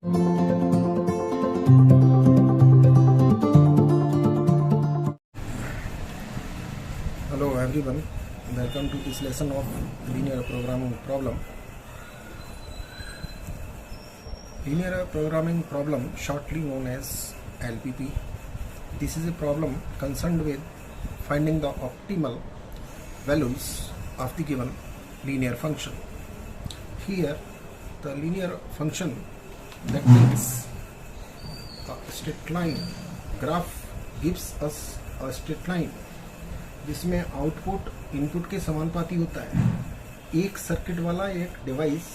Hello everyone, welcome to this lesson of linear programming problem. Linear programming problem, shortly known as LPP. This is a problem concerned with finding the optimal values of the given linear function. Here the linear function that takes a straight line graph gives us a straight line जिसमें output input के समानुपाती होता है. एक circuit वाला एक device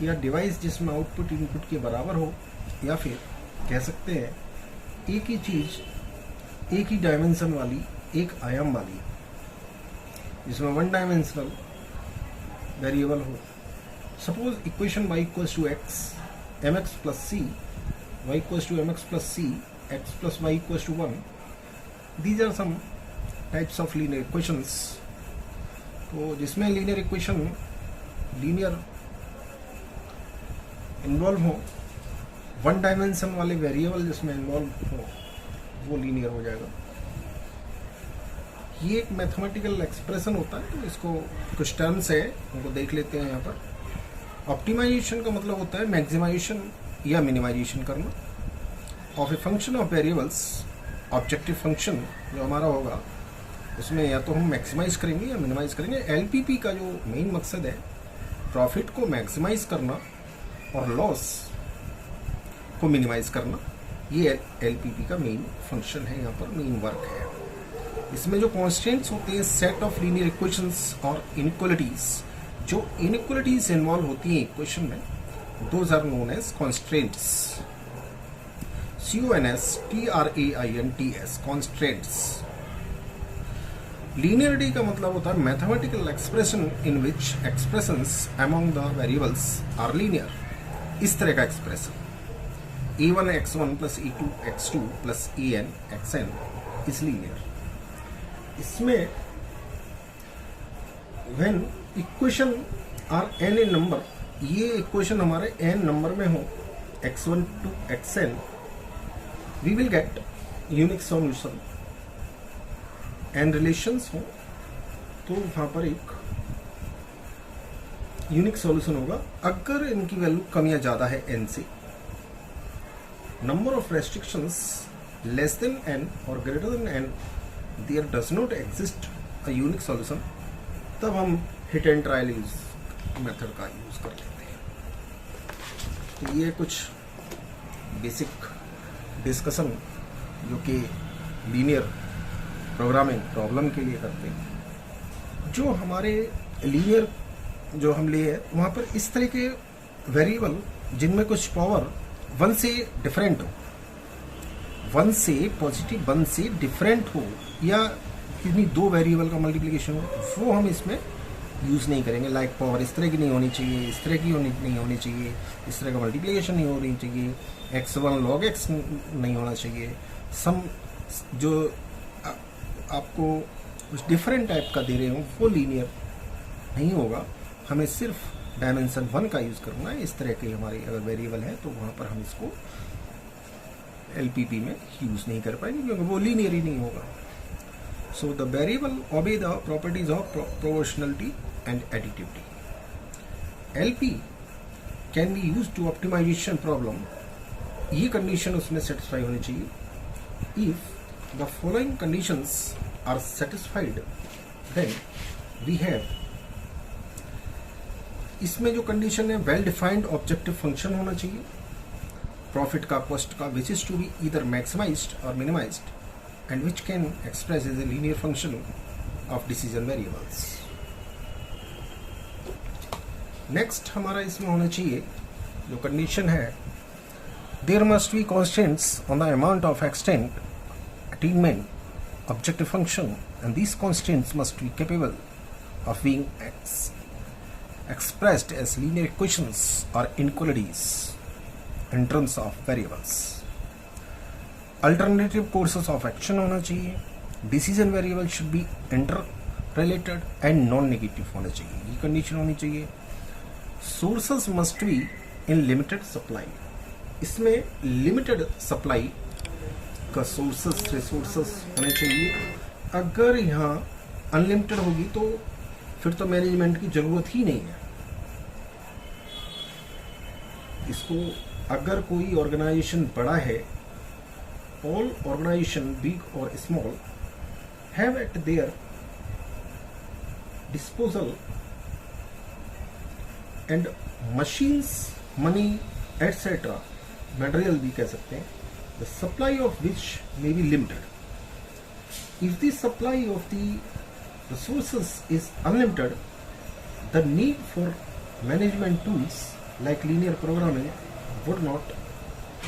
या device जिसमें आउटपुट इनपुट के बराबर हो, या फिर कह सकते हैं एक ही चीज एक ही डायमेंशन वाली, एक आयाम वाली, जिसमें वन डायमेंशनल वेरिएबल हो. Suppose equation y equals to x mx plus c, y equals to mx plus c, x plus y equals to 1. These are some types of linear equations. तो जिसमें linear equation linear involve हो, one dimension वाले variable जिसमें involve हो, वो linear हो जाएगा. ये एक मैथमेटिकल एक्सप्रेशन होता है. तो इसको कुछ टर्म्स है, उनको देख लेते हैं. यहाँ पर ऑप्टिमाइजेशन का मतलब होता है मैक्सिमाइजेशन या मिनिमाइजेशन करना of a function of variables. Objective function जो हमारा होगा उसमें या तो हम मैक्सिमाइज करेंगे या मिनिमाइज करेंगे. एलपीपी का जो मेन मकसद है प्रॉफिट को मैक्सिमाइज करना और लॉस को मिनिमाइज करना. ये एलपीपी का मेन फंक्शन है, यहाँ पर मेन वर्क है. इसमें जो कॉन्स्टेंट्स होते हैं सेट ऑफ लीनियर इक्वेशंस और इनइक्वालिटीज, जो इनइक्वालिटीज इन्वॉल्व होती हैं इक्वेशन में, those are known as constants. CONSTRAINTS constants. Linearity का मतलब होता है mathematical expression in which expressions among the variables are linear. इस तरह का expression A1 x1 plus A2 x2 plus AN xn is linear. इसमें when equation are n in number, ये equation हमारे n नंबर में हो, x1 to xn, we will get unique solution. n relations हो तो वहां पर एक यूनिक सॉल्यूशन होगा. अगर इनकी वैल्यू कम या ज्यादा है n से, number of restrictions less than n और greater than n, there does not exist a unique solution. तब हम hit and trial use method का यूज कर लेते हैं. तो ये कुछ बेसिक डिस्कशन जो कि लीनियर प्रोग्रामिंग प्रॉब्लम के लिए करते हैं. जो हमारे लीनियर जो हम लिए हैं वहाँ पर इस तरह के वेरिएबल जिनमें कुछ पावर वन से डिफरेंट हो, वन से पॉजिटिव वन से डिफरेंट हो, या किसी दो वेरिएबल का मल्टीप्लिकेशन हो, वो हम इसमें यूज़ नहीं करेंगे. लाइक पावर इस तरह की नहीं होनी चाहिए, इस तरह की नहीं होनी चाहिए, इस तरह का मल्टीप्लिकेशन नहीं होनी चाहिए, x1 log x नहीं होना चाहिए. सम जो आपको कुछ डिफरेंट टाइप का दे रहे हो वो लीनियर नहीं होगा. हमें सिर्फ डायमेंशन 1 का यूज़ करना है. इस तरह के हमारे अगर वेरिएबल है तो वहाँ पर हम इसको एलपीपी में यूज़ नहीं कर पाएंगे क्योंकि वो लीनियर ही नहीं होगा. So the variable obey the properties of proportionality and additivity. LP can be use to optimization problem. ये कंडीशन उसमें सेटिस्फाई होनी चाहिए. If the following conditions are satisfied then we have, इसमें जो कंडीशन है वेल डिफाइंड ऑब्जेक्टिव फंक्शन होना चाहिए profit का, कॉस्ट का, which is to be either maximized और minimized and which can express as a linear function of decision variables. Next हमारा इसमें होना चाहिए जो कंडीशन है, there must be constants on the amount of extent attainment objective function, and these constants must be capable of being expressed as linear equations or inequalities in terms of variables. Alternative courses of action होना चाहिए. Decision variable should be interrelated and non-negative होना चाहिए. ये condition होनी चाहिए. Sources must be in limited supply, इसमें limited supply का resources होने चाहिए। अगर यहाँ अनलिमिटेड होगी तो फिर तो मैनेजमेंट की जरूरत ही नहीं है। इसको अगर कोई ऑर्गेनाइजेशन बड़ा है, ऑल ऑर्गेनाइजेशन बिग और small have eight there disposal and machines, money etcetera, material भी कह सकते हैं, the supply of which may be limited. If the supply of the resources is unlimited, the need for management tools like linear programming would not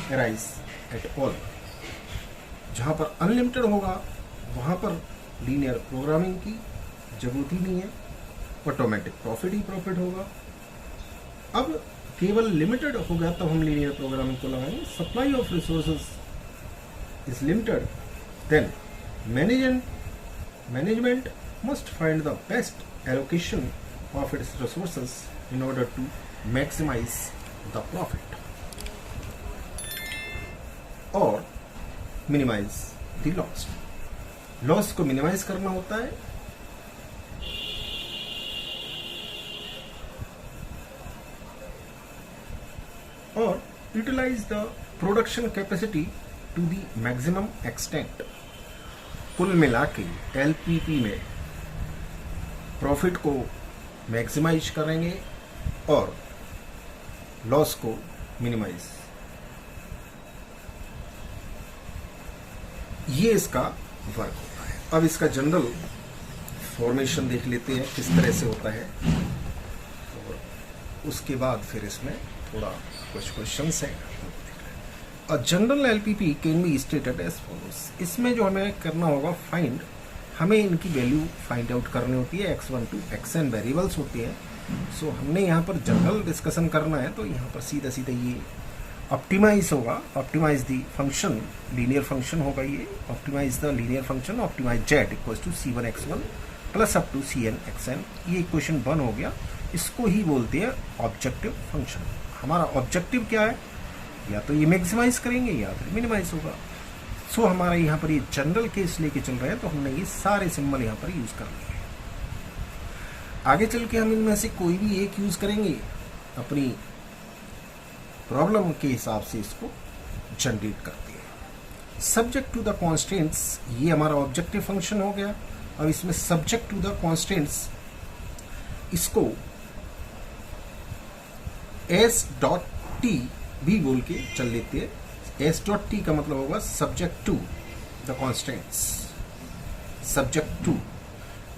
arise at all. जहाँ पर unlimited होगा वहाँ पर linear programming की जरूरत ही नहीं है, automatic profit ही profit होगा। अब केवल लिमिटेड होगा तब हम लीनियर प्रोग्रामिंग को लगाएंगे। Supply of resources is limited, then management must find the best allocation of its resources in order to maximize the profit or minimize the loss. Loss को minimize करना होता है और utilize the production capacity to the maximum extent. कुल मिला के LPP में profit को मैक्सिमाइज करेंगे और लॉस को मिनिमाइज, ये इसका वर्क होता है। अब इसका जनरल फॉर्मेशन देख लेते हैं किस तरह से होता है और उसके बाद फिर इसमें थोड़ा कुछ क्वेश्चंस हैं। A general LPP can be stated as follows. इसमें जो हमें करना होगा फाइंड, हमें इनकी वैल्यू फाइंड आउट करनी होती है। x1 to xn वेरिएबल्स होते हैं। सो हमने यहाँ पर जनरल डिस्कशन करना है तो यहाँ पर सीधा सीधा ये ऑप्टिमाइज होगा, optimize the function, linear function होगा ये, optimize the linear function, optimize z equals to c1 x1 plus up to cn xn। ये इक्वेशन 1 हो गया। इसको ही बोलते हैं ऑब्जेक्टिव फंक्शन। हमारा ऑब्जेक्टिव क्या है, या तो ये मैक्सिमाइज करेंगे या फिर मिनिमाइज होगा। सो हमारा यहाँ पर ये जनरल केस लेके चल रहे हैं तो हमने ये सारे सिंबल यहाँ पर यूज कर लिए। आगे चल के हम इनमें से कोई भी एक यूज करेंगे, अपनी प्रॉब्लम के हिसाब से इसको जनरेट करते हैं। सब्जेक्ट टू द कॉन्स्टेंट्स, ये हमारा ऑब्जेक्टिव फंक्शन हो गया। अब इसमें सब्जेक्ट टू द कॉन्स्टेंट्स, इसको s.t भी बोल के चल लेते हैं। s.t का मतलब होगा subject to the constants, subject to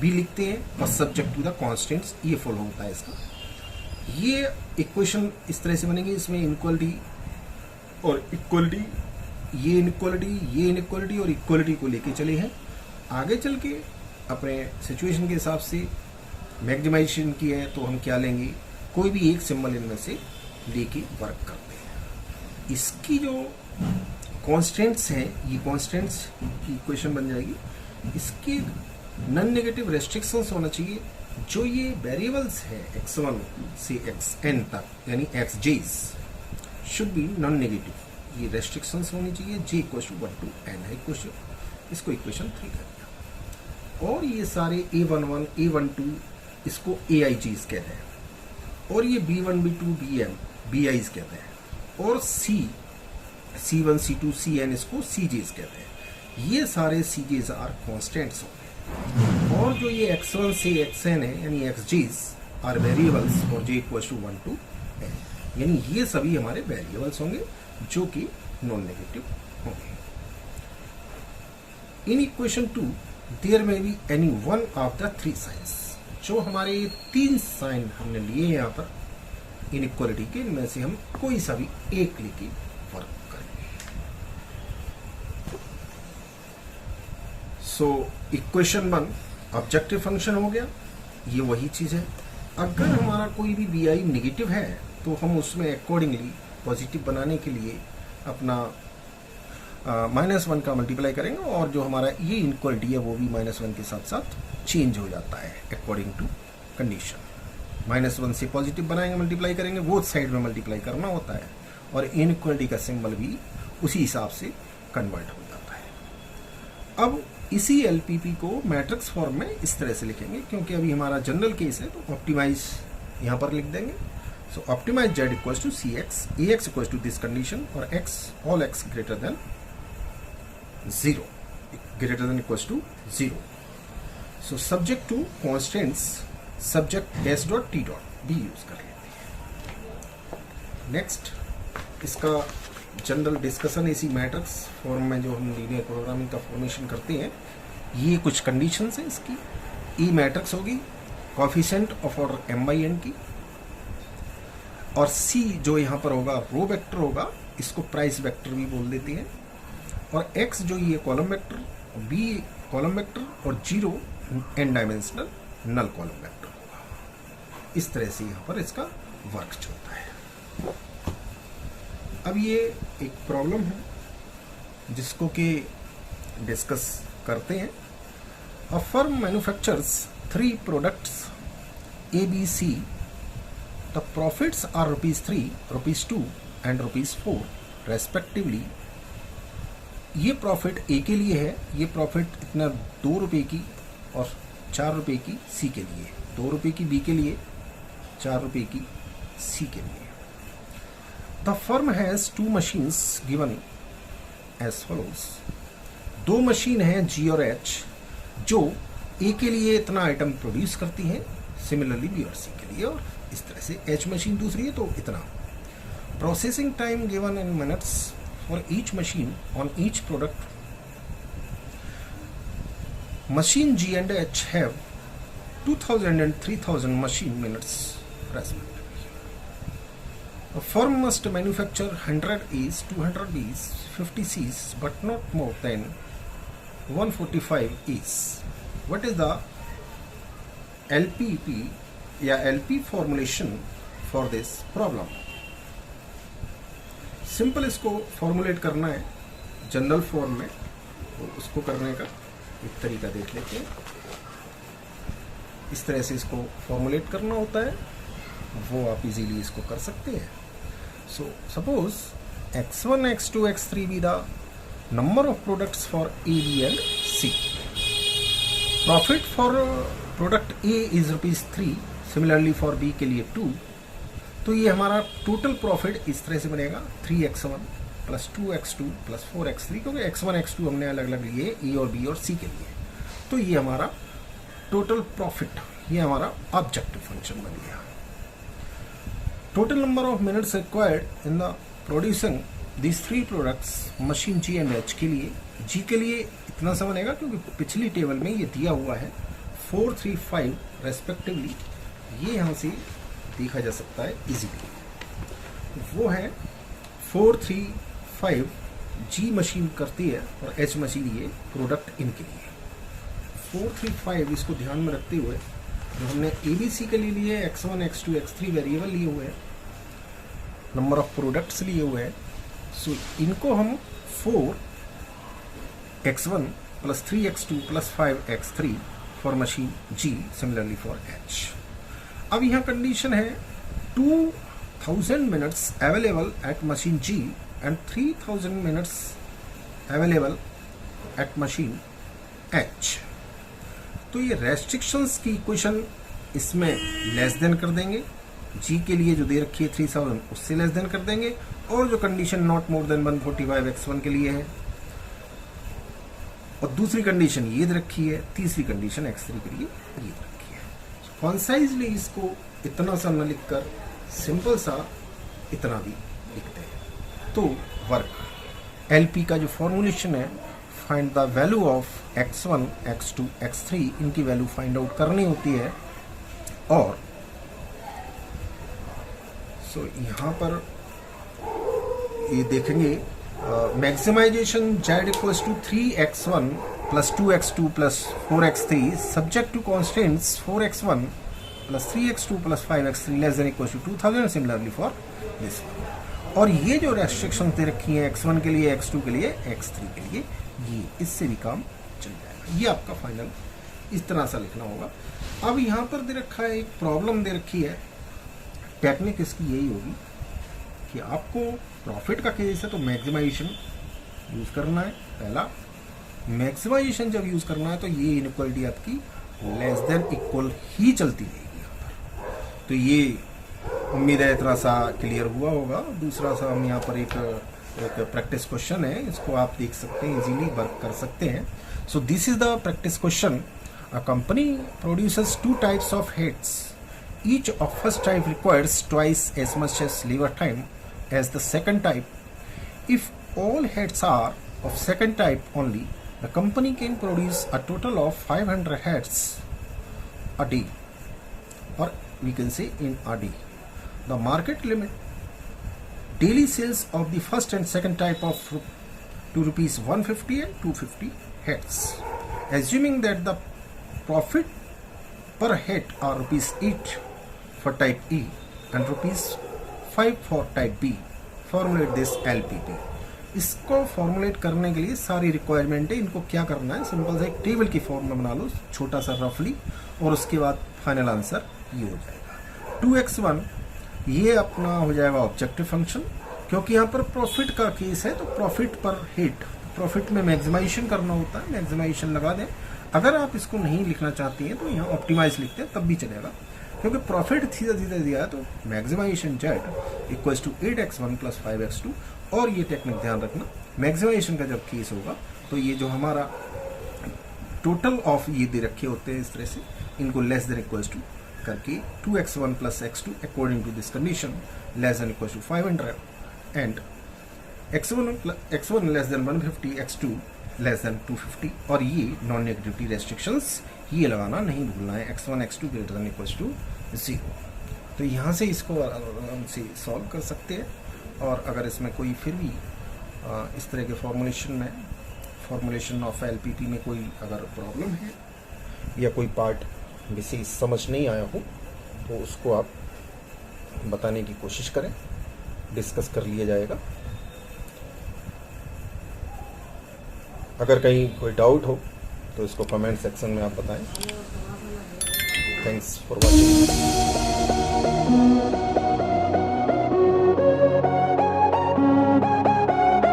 भी लिखते हैं और सब्जेक्ट टू द कॉन्स्टेंट्स ये फॉलो होता है इसका। ये इक्वेशन इस तरह से बनेगी, इसमें इनक्वलिटी और इक्वलिटी, ये इनक्वलिटी, ये इनक्वलिटी और इक्वलिटी को लेके चले हैं। आगे चल के अपने सिचुएशन के हिसाब से मैक्सिमाइजेशन की है तो हम क्या लेंगे, कोई भी एक सिंबल इनमें से लेके वर्क करते हैं। इसकी जो कॉन्स्टेंट्स हैं, ये कॉन्स्टेंट्स की इक्वेशन बन जाएगी। इसकी नॉन नेगेटिव रेस्ट्रिक्शंस होना चाहिए। जो ये वेरिएबल्स है x1 से xn तक, यानी xj's should be non negative. ये रेस्ट्रिक्शंस होनी चाहिए। j equal to 1 to n है इक्वेशन, इसको इक्वेशन 3 कर दिया। और ये सारे a11 a12 इसको aij's कहते हैं, और ये b1 b2 bm bi's कहते हैं, और c1 c2 cn इसको cj's कहते हैं। ये सारे cj's आर कॉन्स्टेंट्स होंगे। और जो ये x1 से xn है यानी xj's आर वेरिएबल्स और j equal to 1 to n, यानी ये सभी हमारे वेरिएबल्स होंगे जो कि नॉन नेगेटिव होंगे। इन इक्वेशन 2 देयर में be any one of the 3 science. जो हमारे 3 साइन हमने लिए हैं यहाँ पर इनइक्वालिटी के, इनमें से हम कोई सा भी एक लेके वर्क करेंगे। सो इक्वेशन 1 ऑब्जेक्टिव फंक्शन हो गया, ये वही चीज है। अगर हमारा कोई भी बी आई निगेटिव है तो हम उसमें अकॉर्डिंगली पॉजिटिव बनाने के लिए अपना -1 का मल्टीप्लाई करेंगे, और जो हमारा ये इनक्वालिटी है वो भी -1 के साथ साथ चेंज हो जाता है अकॉर्डिंग टू कंडीशन। -1 से पॉजिटिव बनाएंगे, मल्टीप्लाई करेंगे, वो साइड में मल्टीप्लाई करना होता है, और इनइक्वालिटी का सिंबल भी उसी हिसाब से कन्वर्ट हो जाता है। अब इसी एलपीपी को मैट्रिक्स फॉर्म में इस तरह से लिखेंगे, क्योंकि अभी हमारा जनरल केस है तो ऑप्टिमाइज यहाँ पर लिख देंगे। So optimize z equals to c x, a x equals to this condition, और x all x greater than 0, greater than equals to 0। So subject to constants subject dash dot T dot भी use कर लेते हैं। Next इसका general discussion इसी matrix form में जो हम लीनियर प्रोग्रामिंग का फॉर्मेशन करते हैं, ये कुछ कंडीशंस हैं इसकी। ई मैट्रिक्स होगी कोएफिशिएंट ऑफ ऑर्डर m/n की, और सी जो यहाँ पर होगा रो वेक्टर होगा, इसको प्राइस वेक्टर भी बोल देते हैं, और x जो ये column vector, b column vector, और 0 n डायमेंशनल नल कॉलम वेक्टर होगा। इस तरह से यहाँ पर इसका वर्क चलता है। अब ये एक प्रॉब्लम है जिसको कि डिस्कस करते हैं। A firm manufactures 3 products A, B, C. The profits are ₹3, ₹2 and ₹4 respectively. ये प्रॉफिट ए के लिए है, ये प्रॉफिट इतना 2 रुपये की और 4 रुपये की सी के लिए, 2 रुपये की बी के लिए, 4 रुपये की सी के लिए। The firm has 2 machines given as follows. 2 machine हैं जी और एच, जो ए के लिए इतना आइटम प्रोड्यूस करती हैं, सिमिलरली बी और सी के लिए, और इस तरह से एच मशीन दूसरी है तो इतना। Processing time given in minutes for each machine on each product. Machine G and H have 2000 and 3000 machine minutes respectively. A firm must manufacture 100 A's, 200 B's, 50 C's, but not more than 145 A's. What is the LPP या LP formulation for this problem? Simple इसको formulate करना है general form में, तो उसको करने का एक तरीका देख लेते हैं। इस तरह से इसको फॉर्मुलेट करना होता है, वो आप इजीली इसको कर सकते हैं। So suppose x1, x2, x3 be the number of products for A, B and C. Profit for product A is ₹3, similarly for B के लिए 2। तो ये हमारा टोटल प्रॉफिट इस तरह से बनेगा 3x1 plus 2x2 plus 4x3, क्योंकि x1 x2 हमने अलग अलग लिए ए और बी और सी के लिए। तो ये हमारा टोटल प्रॉफिट, ये हमारा ऑब्जेक्टिव फंक्शन बन गया। Total number of minutes required in the producing this 3 products machine G and H के लिए, जी के लिए इतना सा बनेगा क्योंकि पिछली टेबल में ये दिया हुआ है 4, 3, 5 रेस्पेक्टिवली। ये यहाँ से देखा जा सकता है इजीली। वो है 4, 3, 5 जी मशीन करती है और एच मशीन ये प्रोडक्ट इनके लिए। 4, 3, 5 इसको ध्यान में रखते हुए जो हमने ABC के लिए लिए x1, x2, x3 वेरिएबल लिए हुए हैं, नंबर ऑफ प्रोडक्ट्स लिए हुए हैं। सो इनको हम 4x1 plus 3x2 plus 5x3 for machine G, similarly for H। अब यहाँ कंडीशन है 2000 minutes available at machine G and 3000 minutes available at machine H। तो ये रेस्ट्रिक्शंस की इक्वेशन इसमें लेस देन कर देंगे, जी के लिए जो दे रखी है 3000 उससे लेस देन कर देंगे, और जो condition not more than 145 x1 के लिए है, और दूसरी कंडीशन ये दे रखी है, तीसरी कंडीशन x3 के लिए ये दे रखी है। कॉन्साइजली इसको इतना सा न लिखकर सिंपल सा इतना भी लिखते हैं। तो वर्क एलपी का जो फॉर्मुलेशन है, find the value of x1, x2, x3, इनकी वैल्यू फाइंड आउट करनी होती है। और सो यहाँ पर ये देखेंगे maximization z equals to 3x1 plus 2x2 plus 4x3 subject to constants 4x1 plus 3x2 plus 5x3 less than equals to 2000, similarly for this. और ये जो रेस्ट्रिक्शन दे रखी है x1 के लिए, x2 के लिए, x3 के लिए, ये इससे भी काम चल जाएगा। ये आपका फाइनल इस तरह सा लिखना होगा। अब यहाँ पर दे रखा है, एक प्रॉब्लम दे रखी है। टेक्निक इसकी यही होगी कि आपको प्रॉफिट का केस है तो मैक्सिमाइजेशन यूज करना है। पहला मैक्सिमाइजेशन जब यूज करना है तो ये इनइक्वालिटी आपकी लेस देन इक्वल ही चलती रहेगी यहाँ पर। तो ये उम्मीद है इतना सा क्लियर हुआ होगा। दूसरा सा हम यहाँ पर एक प्रैक्टिस क्वेश्चन है, इसको आप देख सकते हैं, इजीली वर्क कर सकते हैं। So this is the practice question. A company produces 2 types of heads, each of first type requires twice as much as lever time as the second type. If all heads are of second type only, the company can produce a total of 500 heads a day, or we can say in a day. The market limit daily sales of the first and second type of to rupees 150 and 250 heads. Assuming that the profit per head are rupees 8 for type E and rupees 5 for type B, formulate this LPP. इसको formulate करने के लिए सारी requirement है, इनको क्या करना है, सिंपल सा एक टेबल की फॉर्म में बना लो छोटा सा रफली, और उसके बाद फाइनल आंसर ये हो जाएगा 2x1। ये अपना हो जाएगा ऑब्जेक्टिव फंक्शन, क्योंकि यहाँ पर प्रॉफिट का केस है तो प्रॉफिट पर हेड, प्रॉफिट में मैक्सिमाइजेशन करना होता है, मैक्सिमाइजेशन लगा दें। अगर आप इसको नहीं लिखना चाहती हैं तो यहाँ ऑप्टिमाइज लिखते हैं तब भी चलेगा, क्योंकि प्रॉफिट सीधा सीधा दिया है तो maximization Z equals to 8x1 plus 5x2। और ये टेक्निक ध्यान रखना, मैक्सिमाइजेशन का जब केस होगा तो ये जो हमारा टोटल ऑफ ये दे रखे होते हैं इस तरह से, इनको लेस देन इक्वल्स टू करके 2x1 plus x2 according to this condition less than equals to 500 and x1 less than 150, x2 less than 250। और ये नॉन नेगेटिविटी रेस्ट्रिक्शंस ये लगाना नहीं भूलना है, x1 x2 greater than equals to 0। तो यहाँ से इसको आराम से सॉल्व कर सकते हैं। और अगर इसमें कोई फिर भी इस तरह के फॉर्मुलेशन ऑफ एलपीपी में कोई अगर प्रॉब्लम है या कोई पार्ट विशेष समझ नहीं आया हो तो उसको आप बताने की कोशिश करें, डिस्कस कर लिया जाएगा। अगर कहीं कोई डाउट हो तो इसको कमेंट सेक्शन में आप बताएं। Thanks for watching.